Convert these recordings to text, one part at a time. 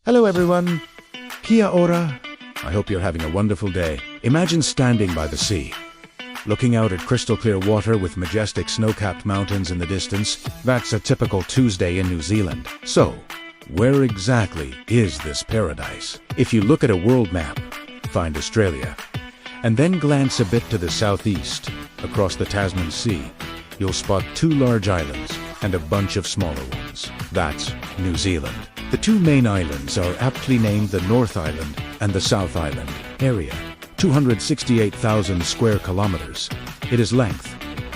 Hello everyone, kia ora. I hope you're having a wonderful day. Imagine standing by the sea, looking out at crystal clear water with majestic snow-capped mountains in the distance. That's a typical Tuesday in New Zealand. So, where exactly is this paradise? If you look at a world map, find Australia, and then glance a bit to the southeast, across the Tasman Sea, you'll spot two large islands and a bunch of smaller ones. That's New Zealand. The two main islands are aptly named the North Island and the South Island. Area, 268,000 square kilometers. It is length,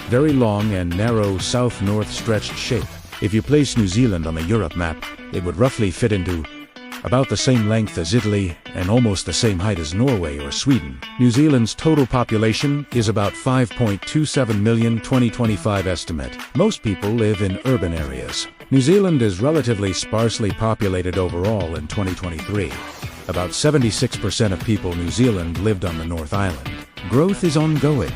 very long and narrow south-north stretched shape. If you place New Zealand on the Europe map, it would roughly fit into about the same length as Italy and almost the same height as Norway or Sweden. New Zealand's total population is about 5.27 million 2025 estimate. Most people live in urban areas. New Zealand is relatively sparsely populated overall in 2023. About 76% of people in New Zealand lived on the North Island. Growth is ongoing.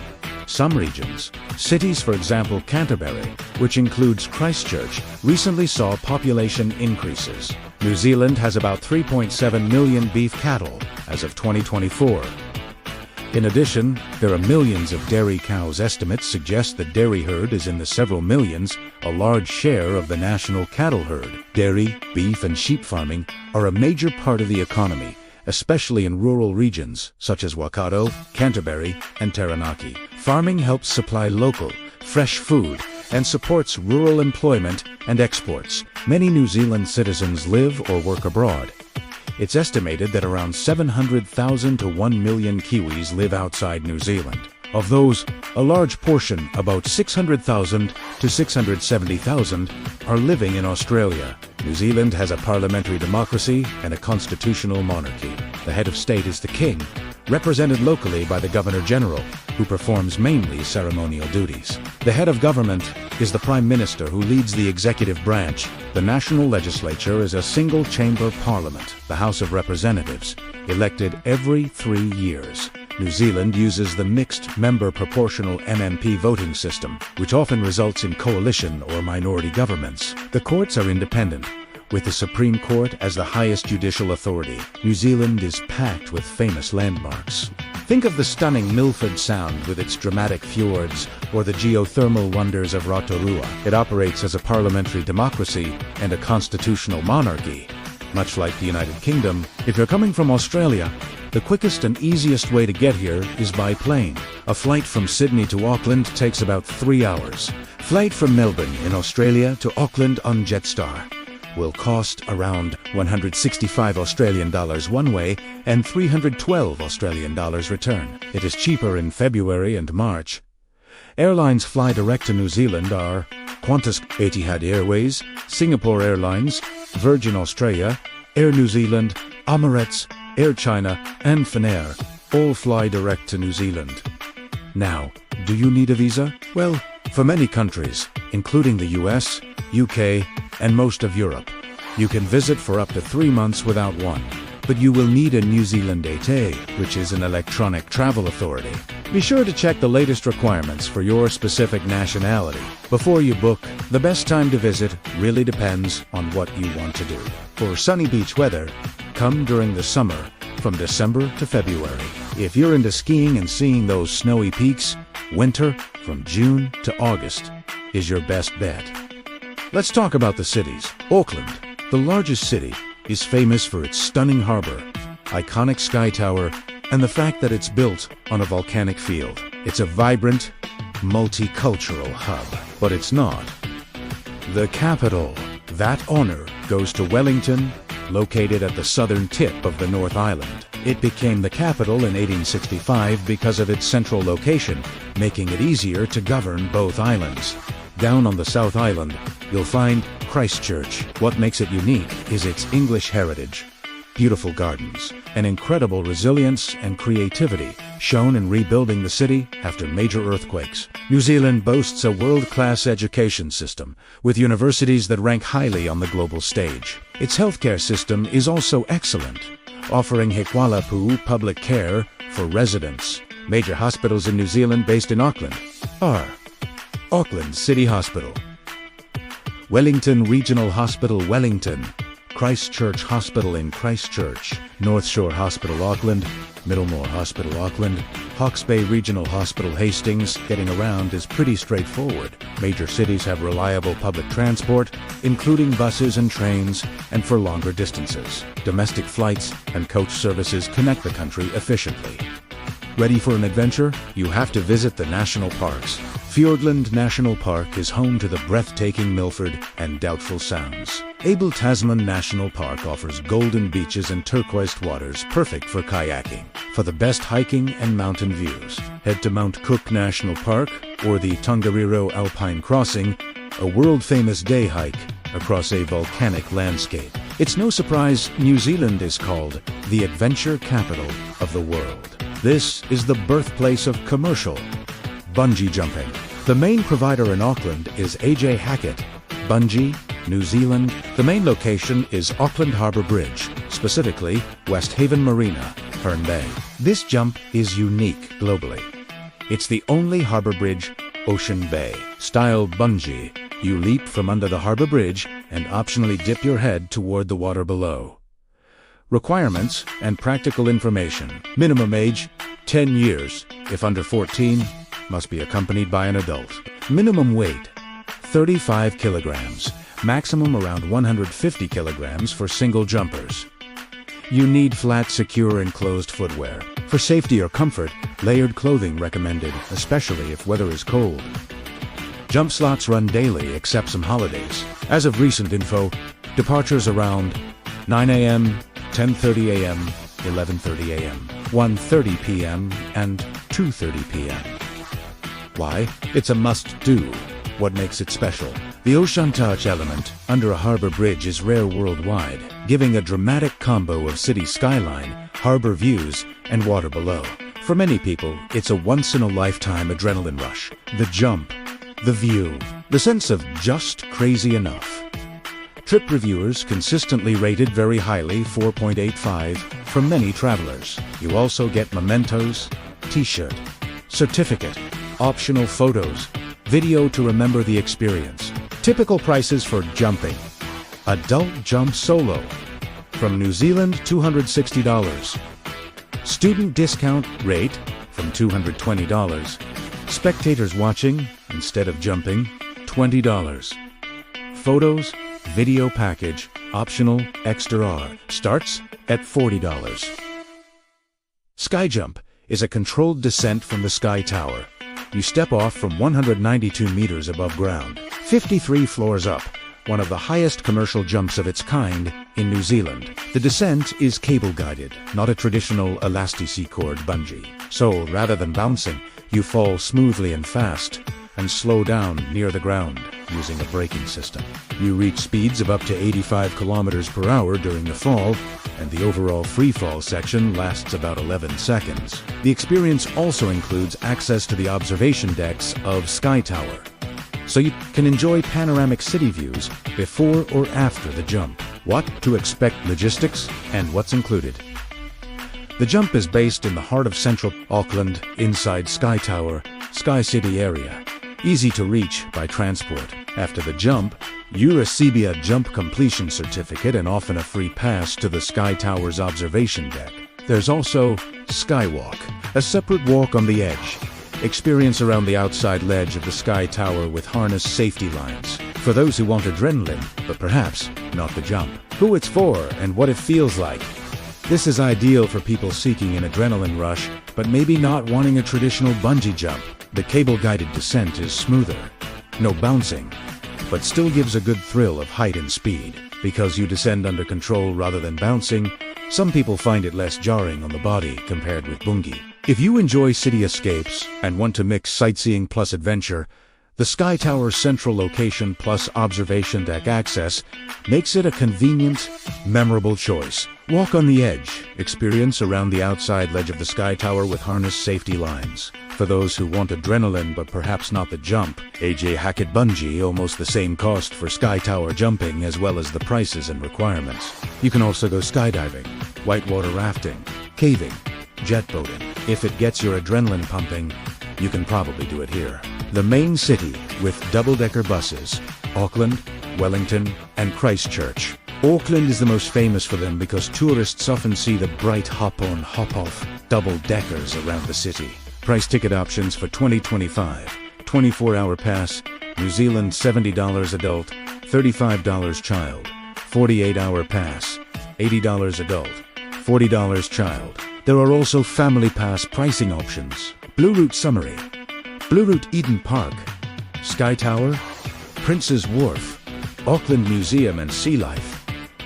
Some regions, cities for example Canterbury, which includes Christchurch, recently saw population increases. New Zealand has about 3.7 million beef cattle as of 2024. In addition, there are millions of dairy cows. Estimates suggest the dairy herd is in the several millions, a large share of the national cattle herd. Dairy, beef and sheep farming are a major part of the economy, especially in rural regions such as Waikato, Canterbury and Taranaki. Farming helps supply local, fresh food and supports rural employment and exports. Many New Zealand citizens live or work abroad. It's estimated that around 700,000 to 1 million Kiwis live outside New Zealand. Of those, a large portion, about 600,000 to 670,000, are living in Australia. New Zealand has a parliamentary democracy and a constitutional monarchy. The head of state is the king, represented locally by the Governor-General, who performs mainly ceremonial duties. The head of government is the Prime Minister, who leads the executive branch. The national legislature is a single-chamber parliament, the House of Representatives, elected every 3 years. New Zealand uses the mixed member proportional MMP voting system, which often results in coalition or minority governments. The courts are independent, with the Supreme Court as the highest judicial authority. New Zealand is packed with famous landmarks. Think of the stunning Milford Sound with its dramatic fjords, or the geothermal wonders of Rotorua. It operates as a parliamentary democracy and a constitutional monarchy. Much like the United Kingdom, if you're coming from Australia, the quickest and easiest way to get here is by plane. A flight from Sydney to Auckland takes about 3 hours. Flight from Melbourne in Australia to Auckland on Jetstar will cost around 165 Australian dollars one way and 312 Australian dollars return. It is cheaper in February and March. Airlines fly direct to New Zealand are Qantas, Etihad Airways, Singapore Airlines, Virgin Australia, Air New Zealand, Emirates, Air China and Finnair all fly direct to New Zealand. Now, do you need a visa? Well, for many countries, including the US, UK, and most of Europe, you can visit for up to 3 months without one. But you will need a New Zealand 8A, which is an electronic travel authority. Be sure to check the latest requirements for your specific nationality before you book. The best time to visit really depends on what you want to do. For sunny beach weather, come during the summer, from December to February. If you're into skiing and seeing those snowy peaks, winter, from June to August, is your best bet. Let's talk about the cities. Auckland, the largest city, is famous for its stunning harbor, iconic sky tower, and the fact that it's built on a volcanic field. It's a vibrant, multicultural hub. But it's not the capital. That honor goes to Wellington, located at the southern tip of the North Island. It became the capital in 1865 because of its central location, making it easier to govern both islands. Down on the South Island, you'll find Christchurch. What makes it unique is its English heritage, beautiful gardens, and incredible resilience and creativity shown in rebuilding the city after major earthquakes. New Zealand boasts a world-class education system, with universities that rank highly on the global stage. Its healthcare system is also excellent, offering Hekualapu public care for residents. Major hospitals in New Zealand based in Auckland are Auckland City Hospital, Wellington Regional Hospital Wellington, Christchurch Hospital in Christchurch, North Shore Hospital Auckland, Middlemore Hospital Auckland, Hawke's Bay Regional Hospital Hastings. Getting around is pretty straightforward. Major cities have reliable public transport, including buses and trains, and for longer distances. Domestic flights and coach services connect the country efficiently. Ready for an adventure? You have to visit the national parks. Fiordland National Park is home to the breathtaking Milford and Doubtful Sounds. Abel Tasman National Park offers golden beaches and turquoise waters perfect for kayaking. For the best hiking and mountain views, head to Mount Cook National Park or the Tongariro Alpine Crossing, a world-famous day hike across a volcanic landscape. It's no surprise New Zealand is called the adventure capital of the world. This is the birthplace of commercial bungee jumping. The main provider in Auckland is AJ Hackett Bungee, New Zealand. The main location is Auckland Harbour Bridge, specifically West Haven Marina, Herne Bay. This jump is unique globally. It's the only harbour bridge, Ocean Bay style bungee. You leap from under the harbour bridge and optionally dip your head toward the water below. Requirements and practical information. Minimum age, 10 years. If under 14, must be accompanied by an adult. Minimum weight, 35 kilograms. Maximum around 150 kilograms for single jumpers. You need flat, secure, enclosed footwear. For safety or comfort, layered clothing recommended, especially if weather is cold. Jump slots run daily except some holidays. As of recent info, departures around 9 a.m., 10:30 a.m., 11:30 a.m., 1:30 p.m., and 2:30 p.m. Why? It's a must-do. What makes it special? The ocean touch element under a harbor bridge is rare worldwide, giving a dramatic combo of city skyline, harbor views, and water below. For many people, it's a once-in-a-lifetime adrenaline rush. The jump, the view, the sense of just crazy enough. Trip reviewers consistently rated very highly 4.85 from many travelers. You also get mementos, t-shirt, certificate, optional photos, video to remember the experience. Typical prices for jumping. Adult jump solo. From New Zealand, $260. Student discount rate from $220. Spectators watching, instead of jumping, $20. Photos, video package, optional, extra R, starts at $40. Sky jump is a controlled descent from the sky tower. You step off from 192 meters above ground, 53 floors up, one of the highest commercial jumps of its kind in New Zealand. The descent is cable-guided, not a traditional elasticcord bungee. So, rather than bouncing, you fall smoothly and fast, and slow down near the ground using a braking system. You reach speeds of up to 85 kilometers per hour during the fall, and the overall free-fall section lasts about 11 seconds. The experience also includes access to the observation decks of Sky Tower, so you can enjoy panoramic city views before or after the jump. What to expect, logistics, and what's included. The jump is based in the heart of central Auckland, inside Sky Tower, Sky City area. Easy to reach by transport. After the jump, you receive a jump completion certificate and often a free pass to the Sky Tower's observation deck. There's also Skywalk, a separate walk on the edge. Experience around the outside ledge of the Sky Tower with harness safety lines. For those who want adrenaline, but perhaps not the jump. Who it's for and what it feels like. This is ideal for people seeking an adrenaline rush, but maybe not wanting a traditional bungee jump. The cable-guided descent is smoother. No bouncing, but still gives a good thrill of height and speed. Because you descend under control rather than bouncing, some people find it less jarring on the body compared with bungee. If you enjoy city escapes and want to mix sightseeing plus adventure, the Sky Tower's central location plus observation deck access makes it a convenient, memorable choice. Walk on the edge, experience around the outside ledge of the Sky Tower with harness safety lines. For those who want adrenaline but perhaps not the jump, AJ Hackett Bungee almost the same cost for Sky Tower jumping as well as the prices and requirements. You can also go skydiving, whitewater rafting, caving, jet boating. If it gets your adrenaline pumping, you can probably do it here. The main city with double-decker buses, Auckland, Wellington, and Christchurch. Auckland is the most famous for them because tourists often see the bright hop-on, hop-off double-deckers around the city. Price ticket options for 2025, 24-hour pass, New Zealand $70 adult, $35 child, 48-hour pass, $80 adult, $40 child. There are also family pass pricing options. Blue Route Summary, Blue Route Eden Park, Sky Tower, Prince's Wharf, Auckland Museum and Sea Life,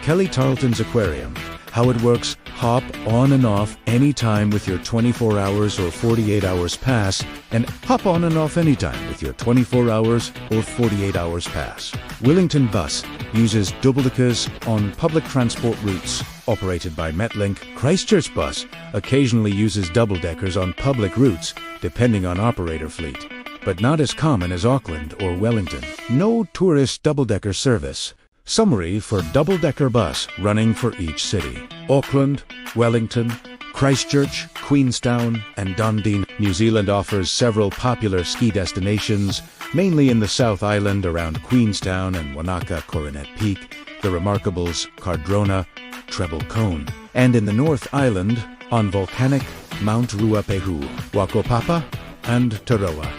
Kelly Tarleton's Aquarium. How it works: hop on and off anytime with your 24 hours or 48 hours pass, and hop on and off anytime with your 24 hours or 48 hours pass. Wellington Bus uses double-deckers on public transport routes operated by Metlink. Christchurch Bus occasionally uses double-deckers on public routes depending on operator fleet, but not as common as Auckland or Wellington. No tourist double-decker service. Summary for double-decker bus running for each city: Auckland, Wellington, Christchurch, Queenstown, and Dundee. New Zealand offers several popular ski destinations, mainly in the South Island around Queenstown and Wanaka Coronet Peak, the Remarkables, Cardrona, Treble Cone, and in the North Island on volcanic Mount Ruapehu, Wakopapa, and Taroa.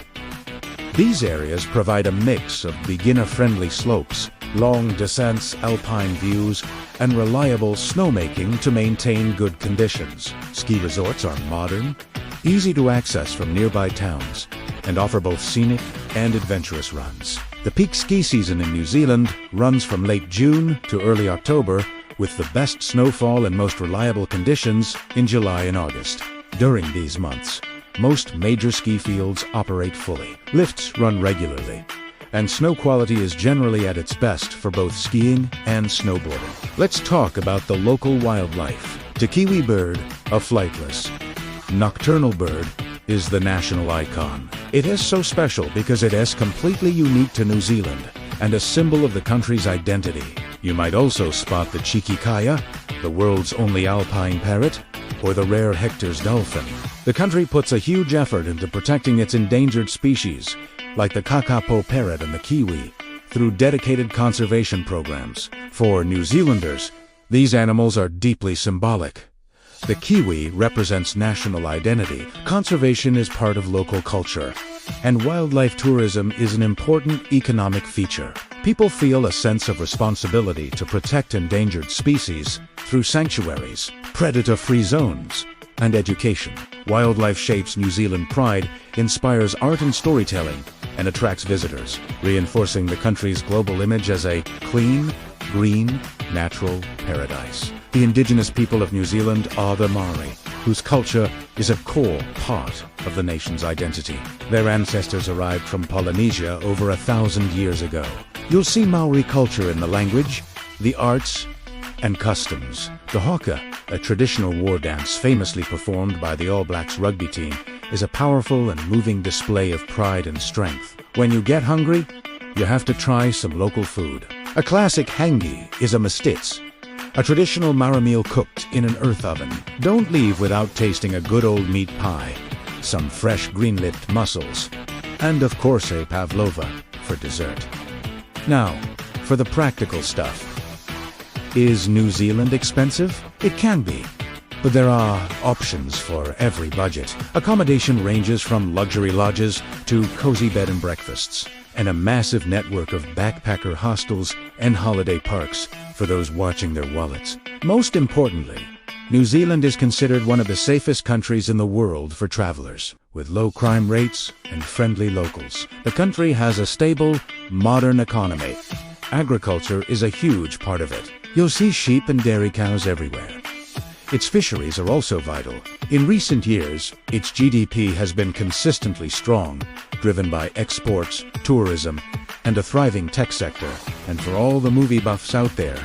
These areas provide a mix of beginner-friendly slopes, long descents, alpine views, and reliable snowmaking to maintain good conditions. Ski resorts are modern, easy to access from nearby towns, and offer both scenic and adventurous runs. The peak ski season in New Zealand runs from late June to early October, with the best snowfall and most reliable conditions in July and August. During these months, most major ski fields operate fully. Lifts run regularly, and snow quality is generally at its best for both skiing and snowboarding. Let's talk about the local wildlife. The kiwi bird, a flightless, nocturnal bird, is the national icon. It is so special because it is completely unique to New Zealand and a symbol of the country's identity. You might also spot the cheeky kaya, the world's only alpine parrot, or the rare Hector's dolphin. The country puts a huge effort into protecting its endangered species, like the kakapo parrot and the kiwi, through dedicated conservation programs. For New Zealanders, these animals are deeply symbolic. The kiwi represents national identity, conservation is part of local culture, and wildlife tourism is an important economic feature. People feel a sense of responsibility to protect endangered species through sanctuaries, predator-free zones, and education. Wildlife shapes New Zealand pride, inspires art and storytelling, and attracts visitors, reinforcing the country's global image as a clean, green, natural paradise. The indigenous people of New Zealand are the Maori, whose culture is a core part of the nation's identity. Their ancestors arrived from Polynesia over 1,000 years ago. You'll see Maori culture in the language, the arts, and customs. The haka, a traditional war dance famously performed by the All Blacks rugby team, is a powerful and moving display of pride and strength. When you get hungry, you have to try some local food. A classic hangi is a mastitz, a traditional Mara meal cooked in an earth oven. Don't leave without tasting a good old meat pie, some fresh green-lipped mussels, and of course a pavlova for dessert. Now, for the practical stuff. Is New Zealand expensive? It can be, but there are options for every budget. Accommodation ranges from luxury lodges to cozy bed and breakfasts, and a massive network of backpacker hostels and holiday parks for those watching their wallets. Most importantly, New Zealand is considered one of the safest countries in the world for travelers. With low crime rates and friendly locals, the country has a stable, modern economy. Agriculture is a huge part of it. You'll see sheep and dairy cows everywhere. Its fisheries are also vital. In recent years, its GDP has been consistently strong, driven by exports, tourism, and a thriving tech sector. And for all the movie buffs out there,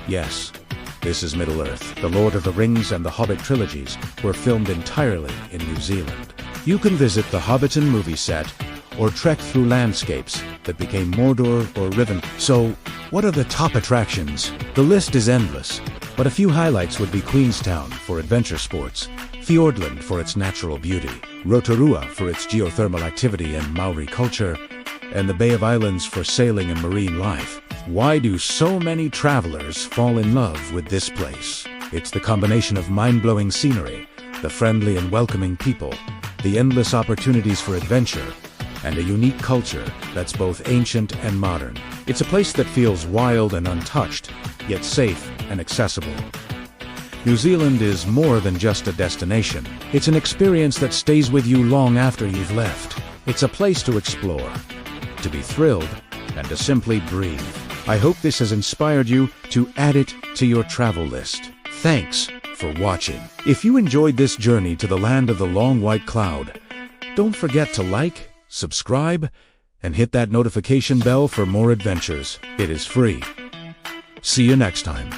yes, this is Middle-earth. The Lord of the Rings and the Hobbit trilogies were filmed entirely in New Zealand. You can visit the Hobbiton movie set or trek through landscapes that became Mordor or Riven. So, what are the top attractions? The list is endless, but a few highlights would be Queenstown for adventure sports, Fiordland for its natural beauty, Rotorua for its geothermal activity and Maori culture, and the Bay of Islands for sailing and marine life. Why do so many travelers fall in love with this place? It's the combination of mind-blowing scenery, the friendly and welcoming people, the endless opportunities for adventure, and a unique culture that's both ancient and modern. It's a place that feels wild and untouched, yet safe and accessible. New Zealand is more than just a destination. It's an experience that stays with you long after you've left. It's a place to explore, to be thrilled, and to simply breathe. I hope this has inspired you to add it to your travel list. Thanks for watching. If you enjoyed this journey to the land of the long white cloud, don't forget to like, subscribe, and hit that notification bell for more adventures. It is free. See you next time.